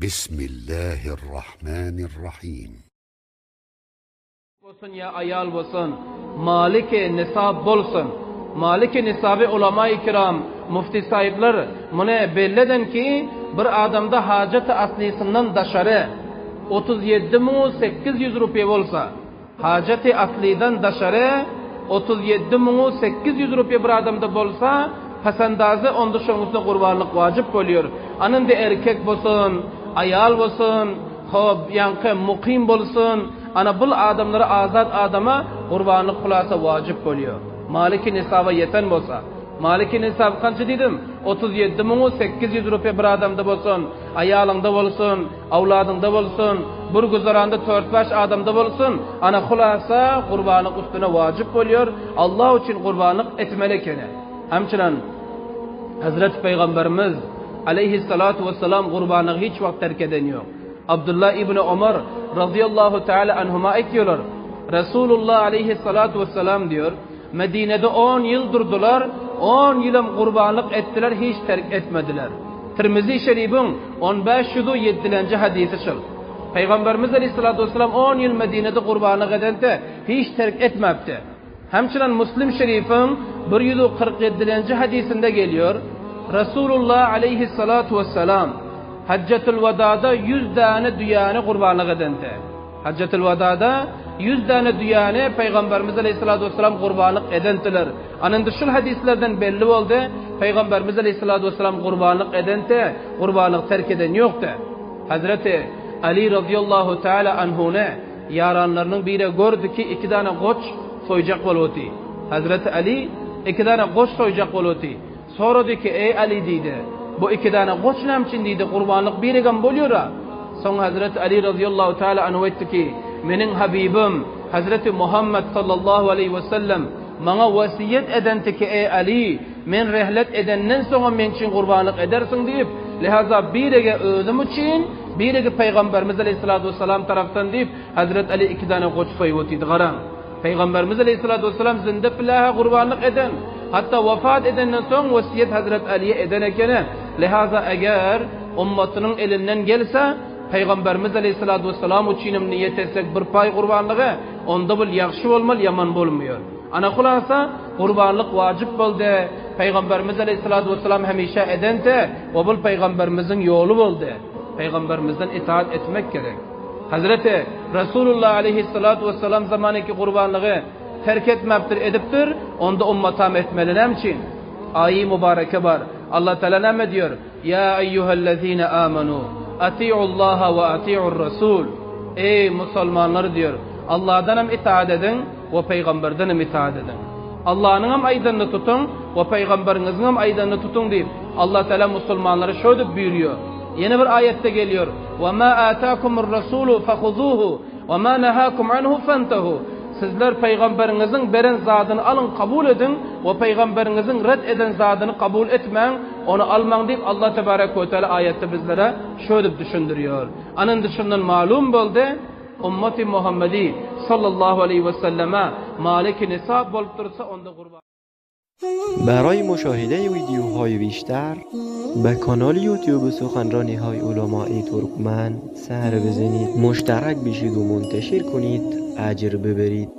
بسم الله الرحمن الرحيم. Olsun ya ayal olsun, maliki nisab bolsun. Maliki nisabı ulama-i kiram, mufti sahipler bunu belleden ki bir adamda hacet aslisinden daşarı 37.800 rupiye olsa, haceti asliden daşarı 37.800 rupiye bir adamda bolsa, pasandazı onda şoňusuna gurbanlyk wajib bolýar. Anın da erkek bolsun, ayal bolsun, hop yankı muqim bolsun, ana bul adamlara azat adama gurbanlyk kılasa wajib bolýar. Maliki nisaba yeten bolsa, maliki nisab kança dedim? 37.800 rupiye bir adamda bolsun, ayalında bolsun, awladyňda bolsun, bir guzaranda 4-5 adamda bolsun, ana kılasa gurbanlyk üstüne wajib bolýar. Allah üçin gurbanlyk etmeli kene. Hemçinin Hazreti Peygamberimiz aleyhissalatu vesselam gurbanlığı hiç vakt terk eden yok. Abdullah İbni Ömer radıyallahu teala anhuma ekliyorlar. Resulullah aleyhissalatu vesselam diyor, Medine'de 10 yıl durdular, 10 yılım kurbanlık ettiler, hiç terk etmediler. Tirmizi Şerif'in 1507. hadisi şıl. Peygamberimiz aleyhissalatu vesselam 10 yıl Medine'de kurbanlık edende hiç terk etmepti. Hemçinin Müslim Şerif'in 147. hadisinde geliyor. Resulullah aleyhissalatu vesselam Haccetul Veda'da 100 tane düğanı kurbanlık edende. Haccetul Veda'da 100 tane düğanı Peygamberimiz aleyhissalatu vesselam kurbanlık edendiler. Anın dışıl hadislerden belli oldu. Peygamberimiz aleyhissalatu vesselam kurbanlık edende, kurbanlık terk eden yoktu. Hazreti Ali radıyallahu teala anhune yaranlarının biri gördü ki 2 tane koç soyacak boluti. Hazreti Ali 2 tane koç soyacak boluti. Sonra dedi ki ey Ali dedi, bu 2 tane koç nemçin dedi, kurbanlık birigen bolyor ha. Sonra Hazreti Ali radıyallahu teala anhu etti ki menin Habibim Hazreti Muhammed sallallahu aleyhi ve sellem bana vasiyet edenti ki ey Ali men rehlet edenden sonra men için kurbanlık edersin deyip lihaza birige özüm için birige Peygamberimiz aleyhissalatu vesselam taraftan deyip Hazreti Ali 2 tane koç soyuyordu garan. Peygamberimiz aleyhissalatu vesselam zinde filaha kurbanlık eden, hatta vefat edenden son vasiyet Hazreti Ali'ye eden ekene. Lihaza eğer ummatının elinden gelse, Peygamberimiz aleyhissalatu vesselam uçinim niyet etsek bir pay kurbanlığı, onda bil yakşı olmalı, yaman bolmuyor. Ana kulasa kurbanlık vacip boldu. Peygamberimiz aleyhissalatu vesselam hemişe edende, o bil Peygamberimizin yolu boldu. Peygamberimizden itaat etmek gerek. Hazreti Resulullah aleyhissalatu vesselam zamanındaki kurbanlığı terk etmeptir, ediptir, onda ummatam etmelinem için. Ayi mübareke var. Allah Teala ne diyor? Ya eyyühellezine amenu ati'ullaha ve ati'ur rasul. Ey Müslümanlar diyor. Allah'dan hem itaat edin ve peygamberden hem itaat edin. Allah'ın hem aydanını tutun ve peygamberinizin hem aydanını tutun deyip Allah Teala Müslümanları şöyle buyuruyor. Yeni bir ayette geliyor. وَمَا آتَاكُمُ الرَّسُولُ فَخُذُوهُ وَمَا نَهَاكُمْ عَنْهُ فَانْتَهُ. Sizler peygamberinizin beren zadını alın, kabul edin ve peygamberinizin red eden zadını kabul etmeyin, onu alman deyip Allah Tebarek ve Teala ayette bizlere şöyle düşündürüyor. Anın dışından malum oldu, ümmeti Muhammedi sallallahu aleyhi ve selleme maliki nisab bolup dursa onda kurban. برای مشاهده ویدیوهای بیشتر به کانال یوتیوب سخنرانی های علماء ترکمن سر بزنید، مشترک بشید و منتشر کنید، اجر ببرید.